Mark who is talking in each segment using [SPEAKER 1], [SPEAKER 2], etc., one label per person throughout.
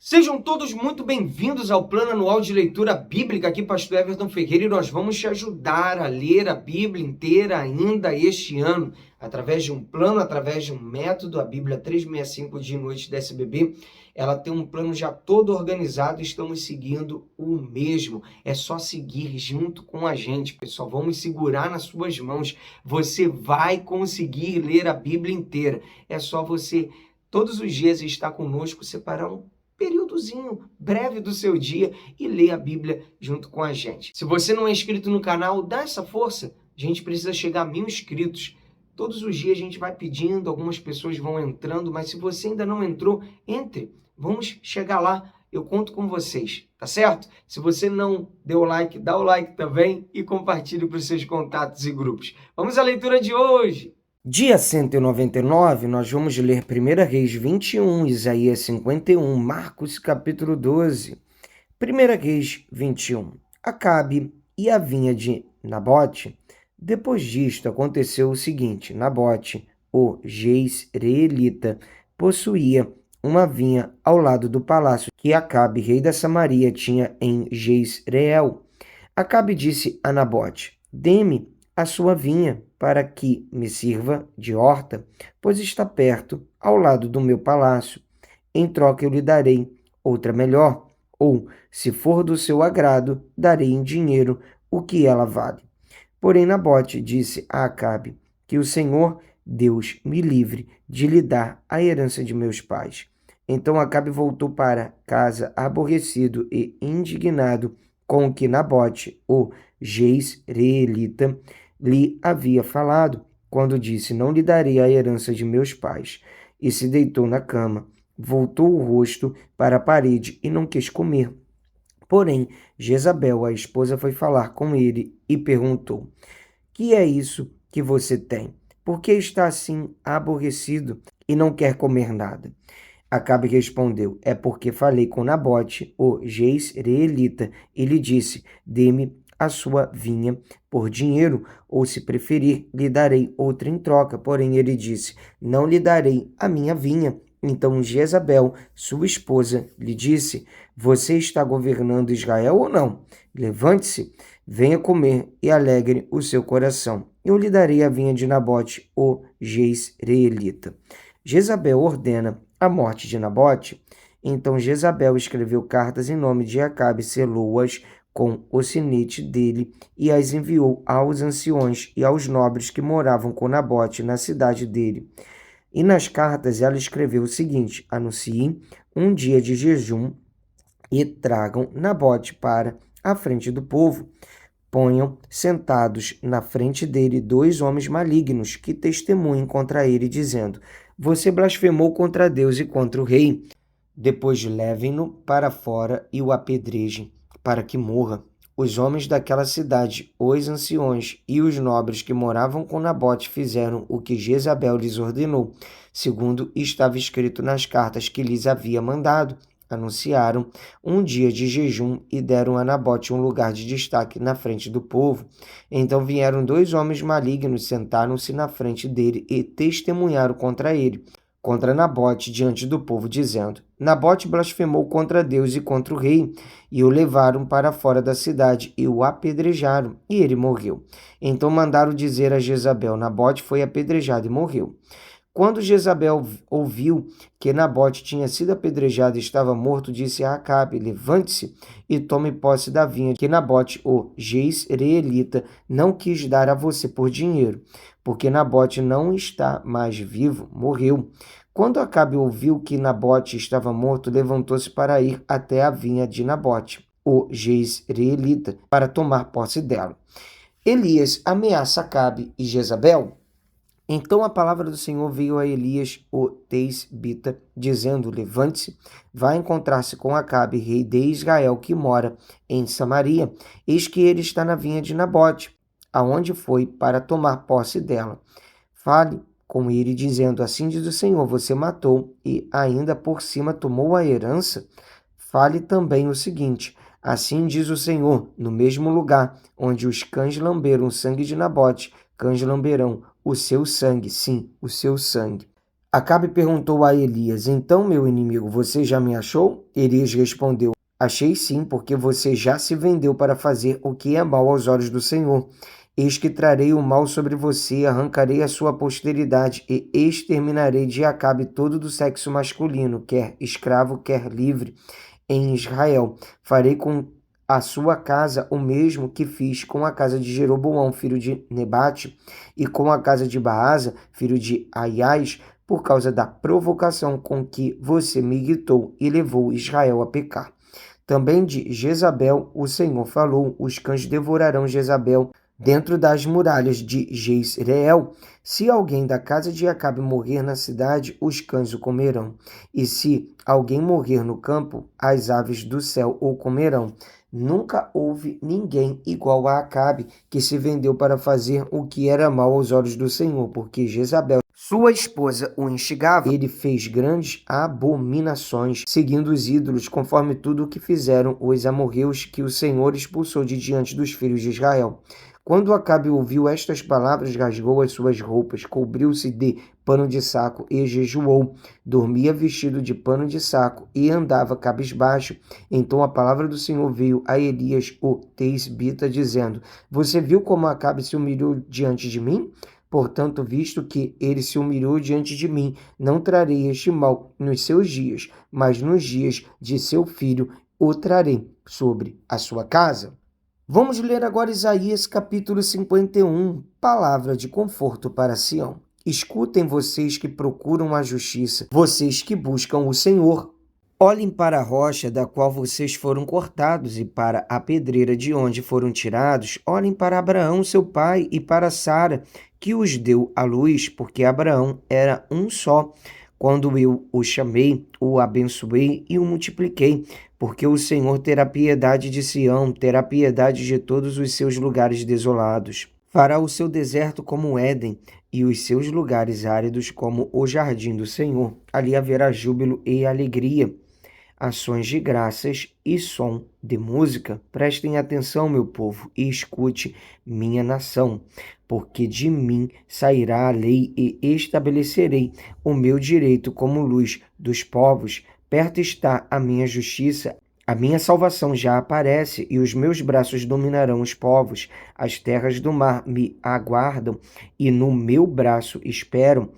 [SPEAKER 1] Sejam todos muito bem-vindos ao Plano Anual de Leitura Bíblica, aqui Pastor Everton Ferreira, e nós vamos te ajudar a ler a Bíblia inteira ainda este ano, através de um plano, através de um método. A Bíblia 365 Dia e Noite da SBB, ela tem um plano já todo organizado, estamos seguindo o mesmo. É só seguir junto com a gente, pessoal. Vamos segurar nas suas mãos. Você vai conseguir ler a Bíblia inteira. É só você, todos os dias, estar conosco, separar um períodozinho breve do seu dia e ler a Bíblia junto com a gente. Se você não é inscrito no canal, dá essa força. A gente precisa chegar a 1000 inscritos. Todos os dias a gente vai pedindo, algumas pessoas vão entrando, mas se você ainda não entrou, entre. Vamos chegar lá. Eu conto com vocês, tá certo? Se você não deu o like, dá o like também e compartilhe para os seus contatos e grupos. Vamos à leitura de hoje. Dia 199, nós vamos ler 1 Reis 21, Isaías 51, Marcos capítulo 12. 1 Reis 21. Acabe e a vinha de Nabote. Depois disto aconteceu o seguinte: Nabote, o jezreelita, possuía uma vinha ao lado do palácio que Acabe, rei da Samaria, tinha em Jezreel. Acabe disse a Nabote: dê-me a sua vinha, para que me sirva de horta, pois está perto, ao lado do meu palácio. Em troca eu lhe darei outra melhor, ou, se for do seu agrado, darei em dinheiro o que ela vale. Porém Nabote disse a Acabe: que o Senhor Deus me livre de lhe dar a herança de meus pais. Então Acabe voltou para casa aborrecido e indignado com o que Nabote, o jezreelita, lhe havia falado, quando disse: não lhe darei a herança de meus pais. E se deitou na cama, voltou o rosto para a parede e não quis comer. Porém, Jezabel, a esposa, foi falar com ele e perguntou: que é isso que você tem? Por que está assim aborrecido e não quer comer nada? Acabe respondeu: é porque falei com Nabote, o jezreelita, e lhe disse: dê-me a sua vinha por dinheiro, ou se preferir, lhe darei outra em troca. Porém ele disse: não lhe darei a minha vinha. Então Jezabel, sua esposa, lhe disse: você está governando Israel ou não? Levante-se, venha comer e alegre o seu coração. Eu lhe darei a vinha de Nabote, o jezreelita. Jezabel ordena a morte de Nabote. Então Jezabel escreveu cartas em nome de Acabe, selou-as com o sinete dele e as enviou aos anciões e aos nobres que moravam com Nabote na cidade dele. E nas cartas ela escreveu o seguinte: anunciem um dia de jejum e tragam Nabote para a frente do povo. Ponham sentados na frente dele 2 homens malignos que testemunhem contra ele, dizendo: você blasfemou contra Deus e contra o rei. Depois levem-no para fora e o apedrejem, para que morra. Os homens daquela cidade, os anciões e os nobres que moravam com Nabote fizeram o que Jezabel lhes ordenou, segundo estava escrito nas cartas que lhes havia mandado. Anunciaram um dia de jejum e deram a Nabote um lugar de destaque na frente do povo. Então vieram 2 homens malignos, sentaram-se na frente dele e testemunharam contra ele, contra Nabote, diante do povo, dizendo: Nabote blasfemou contra Deus e contra o rei, e o levaram para fora da cidade e o apedrejaram, e ele morreu. Então mandaram dizer a Jezabel: Nabote foi apedrejado e morreu. Quando Jezabel ouviu que Nabote tinha sido apedrejado e estava morto, disse a Acabe: levante-se e tome posse da vinha que Nabote, o jezreelita, não quis dar a você por dinheiro, porque Nabote não está mais vivo, morreu. Quando Acabe ouviu que Nabote estava morto, levantou-se para ir até a vinha de Nabote, o jezreelita, para tomar posse dela. Elias ameaça Acabe e Jezabel. Então a palavra do Senhor veio a Elias, o Tisbita, dizendo: levante-se, vá encontrar-se com Acabe, rei de Israel, que mora em Samaria. Eis que ele está na vinha de Nabote, aonde foi para tomar posse dela. Fale com ele, dizendo: assim diz o Senhor, você matou e ainda por cima tomou a herança? Fale também o seguinte: assim diz o Senhor, no mesmo lugar onde os cães lamberam o sangue de Nabote, cães lamberão o seu sangue, sim, o seu sangue. Acabe perguntou a Elias: então, meu inimigo, você já me achou? Elias respondeu: achei sim, porque você já se vendeu para fazer o que é mal aos olhos do Senhor. Eis que trarei o mal sobre você, arrancarei a sua posteridade e exterminarei de Acabe todo do sexo masculino, quer escravo, quer livre, em Israel. Farei com a sua casa o mesmo que fiz com a casa de Jeroboão, filho de Nebate, e com a casa de Baasa, filho de Aias, por causa da provocação com que você me irritou e levou Israel a pecar. Também de Jezabel o Senhor falou: os cães devorarão Jezabel dentro das muralhas de Jezreel. Se alguém da casa de Acabe morrer na cidade, os cães o comerão. E se alguém morrer no campo, as aves do céu o comerão. Nunca houve ninguém igual a Acabe, que se vendeu para fazer o que era mal aos olhos do Senhor, porque Jezabel, sua esposa, o instigava. Ele fez grandes abominações, seguindo os ídolos, conforme tudo o que fizeram os amorreus que o Senhor expulsou de diante dos filhos de Israel. Quando Acabe ouviu estas palavras, rasgou as suas roupas, cobriu-se de pano de saco e jejuou. Dormia vestido de pano de saco e andava cabisbaixo. Então a palavra do Senhor veio a Elias, o tesbita, dizendo: você viu como Acabe se humilhou diante de mim? Portanto, visto que ele se humilhou diante de mim, não trarei este mal nos seus dias, mas nos dias de seu filho o trarei sobre a sua casa. Vamos ler agora Isaías capítulo 51, palavra de conforto para Sião. Escutem vocês que procuram a justiça, vocês que buscam o Senhor. Olhem para a rocha da qual vocês foram cortados e para a pedreira de onde foram tirados. Olhem para Abraão, seu pai, e para Sara, que os deu à luz, porque Abraão era um só. Quando eu o chamei, o abençoei e o multipliquei, porque o Senhor terá piedade de Sião, terá piedade de todos os seus lugares desolados. Fará o seu deserto como o Éden, e os seus lugares áridos como o jardim do Senhor. Ali haverá júbilo e alegria, ações de graças e som de música. Prestem atenção, meu povo, e escute, minha nação, porque de mim sairá a lei e estabelecerei o meu direito como luz dos povos. Perto está a minha justiça, a minha salvação já aparece, e os meus braços dominarão os povos. As terras do mar me aguardam, e no meu braço esperam.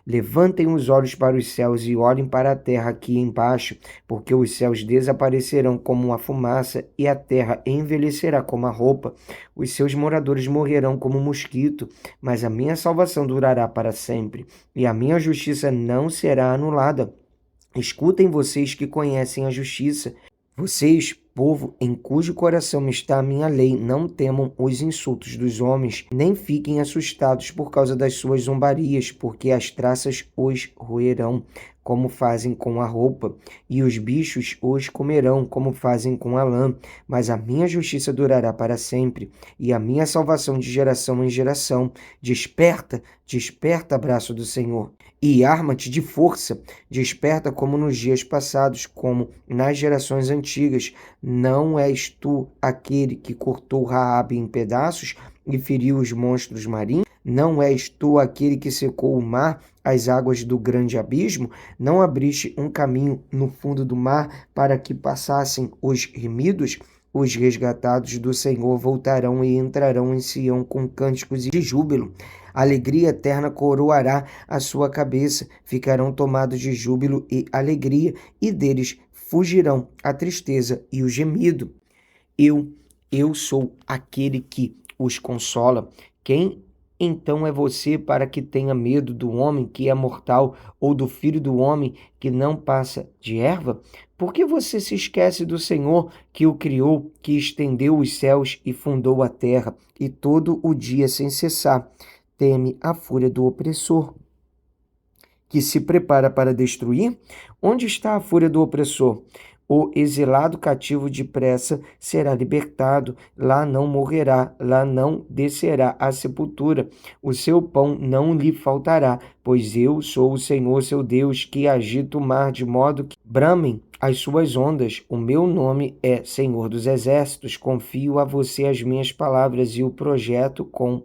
[SPEAKER 1] Levantem os olhos para os céus e olhem para a terra aqui embaixo, porque os céus desaparecerão como uma fumaça e a terra envelhecerá como a roupa. Os seus moradores morrerão como um mosquito, mas a minha salvação durará para sempre, e a minha justiça não será anulada. Escutem vocês que conhecem a justiça. Vocês, povo em cujo coração está a minha lei, não temam os insultos dos homens, nem fiquem assustados por causa das suas zombarias, porque as traças os roerão, como fazem com a roupa, e os bichos os comerão, como fazem com a lã. Mas a minha justiça durará para sempre, e a minha salvação de geração em geração. Desperta, desperta, braço do Senhor, e arma-te de força. Desperta como nos dias passados, como nas gerações antigas. Não és tu aquele que cortou Raabe em pedaços e feriu os monstros marinhos? Não és tu aquele que secou o mar, as águas do grande abismo? Não abriste um caminho no fundo do mar para que passassem os remidos? Os resgatados do Senhor voltarão e entrarão em Sião com cânticos de júbilo. A alegria eterna coroará a sua cabeça, ficarão tomados de júbilo e alegria, e deles fugirão a tristeza e o gemido. Eu sou aquele que os consola. Quem então é você para que tenha medo do homem que é mortal, ou do filho do homem que não passa de erva? Por que você se esquece do Senhor que o criou, que estendeu os céus e fundou a terra, e todo o dia sem cessar teme a fúria do opressor, que se prepara para destruir? Onde está a fúria do opressor? O exilado cativo depressa será libertado, lá não morrerá, lá não descerá à sepultura. O seu pão não lhe faltará, pois eu sou o Senhor seu Deus, que agita o mar de modo que bramem as suas ondas. O meu nome é Senhor dos Exércitos. Confio a você as minhas palavras e o projeto com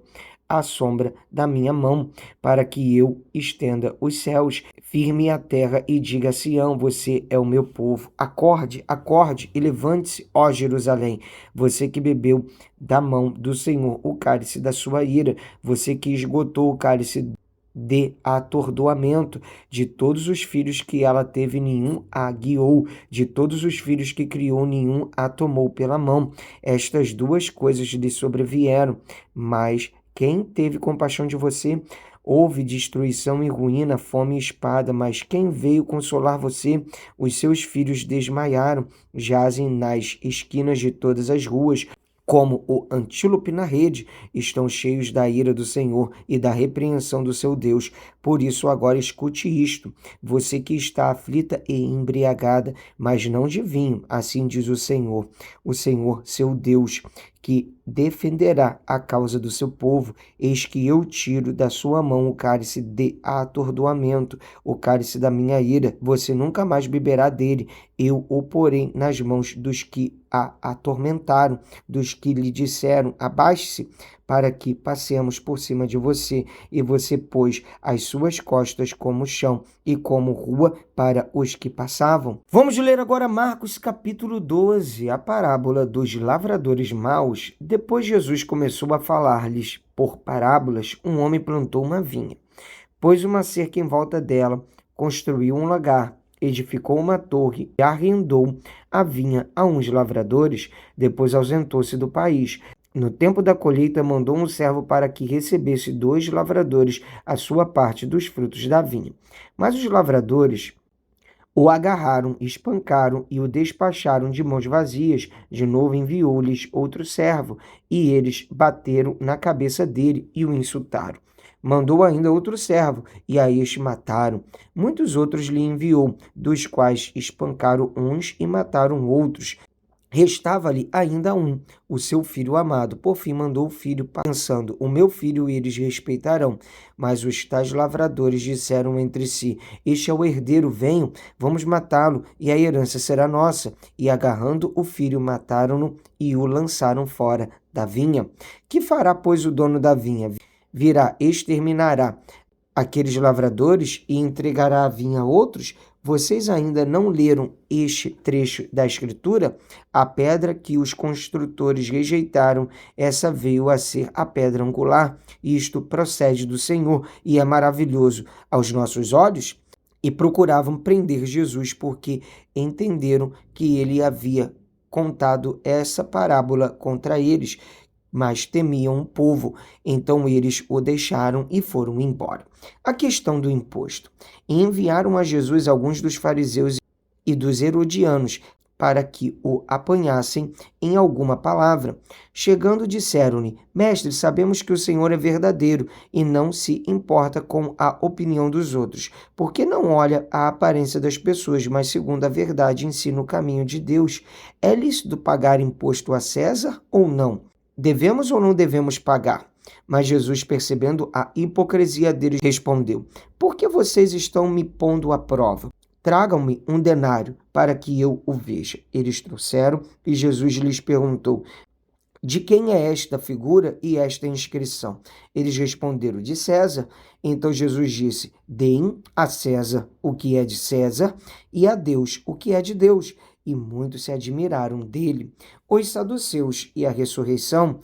[SPEAKER 1] à sombra da minha mão, para que eu estenda os céus, firme a terra e diga a Sião, você é o meu povo. Acorde, acorde e levante-se, ó Jerusalém, você que bebeu da mão do Senhor o cálice da sua ira, você que esgotou o cálice de atordoamento. De todos os filhos que ela teve, nenhum a guiou, de todos os filhos que criou, nenhum a tomou pela mão. Estas duas coisas lhe sobrevieram, mas quem teve compaixão de você? Houve destruição e ruína, fome e espada, mas quem veio consolar você? Os seus filhos desmaiaram, jazem nas esquinas de todas as ruas, como o antílope na rede, estão cheios da ira do Senhor e da repreensão do seu Deus. Por isso agora escute isto, você que está aflita e embriagada, mas não de vinho, assim diz o Senhor seu Deus, que defenderá a causa do seu povo. Eis que eu tiro da sua mão o cálice de atordoamento, o cálice da minha ira. Você nunca mais beberá dele. Eu o porei nas mãos dos que a atormentaram, dos que lhe disseram, abaixe-se, para que passemos por cima de você. E você pôs as suas costas como chão e como rua para os que passavam. Vamos ler agora Marcos capítulo 12, a parábola dos lavradores maus. Depois Jesus começou a falar-lhes por parábolas. Um homem plantou uma vinha, pôs uma cerca em volta dela, construiu um lagar, edificou uma torre e arrendou a vinha a uns lavradores, depois ausentou-se do país. No tempo da colheita, mandou um servo para que recebesse 2 lavradores a sua parte dos frutos da vinha. Mas os lavradores o agarraram, espancaram e o despacharam de mãos vazias. De novo enviou-lhes outro servo, e eles bateram na cabeça dele e o insultaram. Mandou ainda outro servo, e a este mataram. Muitos outros lhe enviou, dos quais espancaram uns e mataram outros. Restava-lhe ainda um, o seu filho amado. Por fim mandou o filho, pensando, o meu filho eles respeitarão. Mas os tais lavradores disseram entre si, este é o herdeiro, venham, vamos matá-lo, e a herança será nossa. E agarrando o filho, mataram-no e o lançaram fora da vinha. Que fará, pois, o dono da vinha? Virá, exterminará aqueles lavradores e entregará a vinha a outros? Vocês ainda não leram este trecho da Escritura? A pedra que os construtores rejeitaram, essa veio a ser a pedra angular. Isto procede do Senhor e é maravilhoso aos nossos olhos. E procuravam prender Jesus porque entenderam que ele havia contado essa parábola contra eles, mas temiam o povo, então eles o deixaram e foram embora. A questão do imposto. Enviaram a Jesus alguns dos fariseus e dos herodianos para que o apanhassem em alguma palavra. Chegando, disseram-lhe, mestre, sabemos que o Senhor é verdadeiro e não se importa com a opinião dos outros, porque não olha a aparência das pessoas, mas segundo a verdade ensina o caminho de Deus. É lícito pagar imposto a César ou não? Devemos ou não devemos pagar? Mas Jesus, percebendo a hipocrisia deles, respondeu, por que vocês estão me pondo à prova? Tragam-me um denário para que eu o veja. Eles trouxeram e Jesus lhes perguntou, de quem é esta figura e esta inscrição? Eles responderam, de César. Então Jesus disse, deem a César o que é de César e a Deus o que é de Deus. E muitos se admiraram dele. Os saduceus e a ressurreição.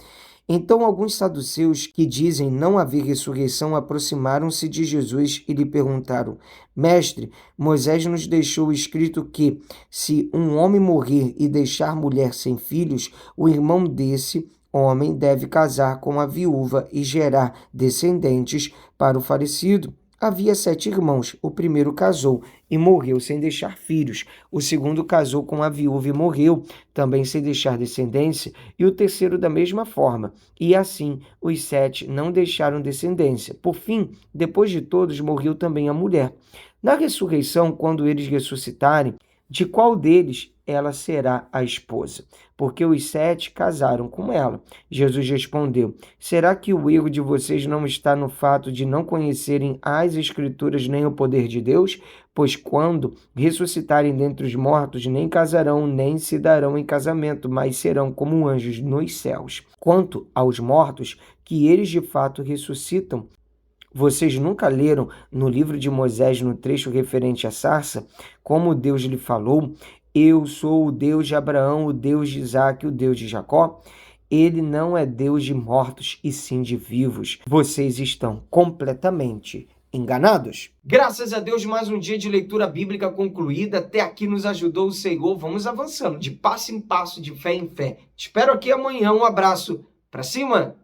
[SPEAKER 1] Então alguns saduceus que dizem não haver ressurreição aproximaram-se de Jesus e lhe perguntaram, mestre, Moisés nos deixou escrito que, se um homem morrer e deixar mulher sem filhos, o irmão desse homem deve casar com a viúva e gerar descendentes para o falecido. Havia 7 irmãos. O primeiro casou e morreu sem deixar filhos. O segundo casou com a viúva e morreu, também sem deixar descendência. E o terceiro da mesma forma. E assim, os 7 não deixaram descendência. Por fim, depois de todos, morreu também a mulher. Na ressurreição, quando eles ressuscitarem, de qual deles ela será a esposa? Porque os 7 casaram com ela. Jesus respondeu, será que o erro de vocês não está no fato de não conhecerem as Escrituras nem o poder de Deus? Pois quando ressuscitarem dentre os mortos, nem casarão, nem se darão em casamento, mas serão como anjos nos céus. Quanto aos mortos,
[SPEAKER 2] que eles de fato ressuscitam. Vocês nunca leram no livro de Moisés, no trecho referente à sarça, como Deus lhe falou: eu sou o Deus de Abraão, o Deus de Isaque, o Deus de Jacó? Ele não é Deus de mortos e sim de vivos. Vocês estão completamente enganados.
[SPEAKER 1] Graças a Deus, mais um dia de leitura bíblica concluída. Até aqui nos ajudou o Senhor. Vamos avançando de passo em passo, de fé em fé. Te espero aqui amanhã. Um abraço. Pra cima!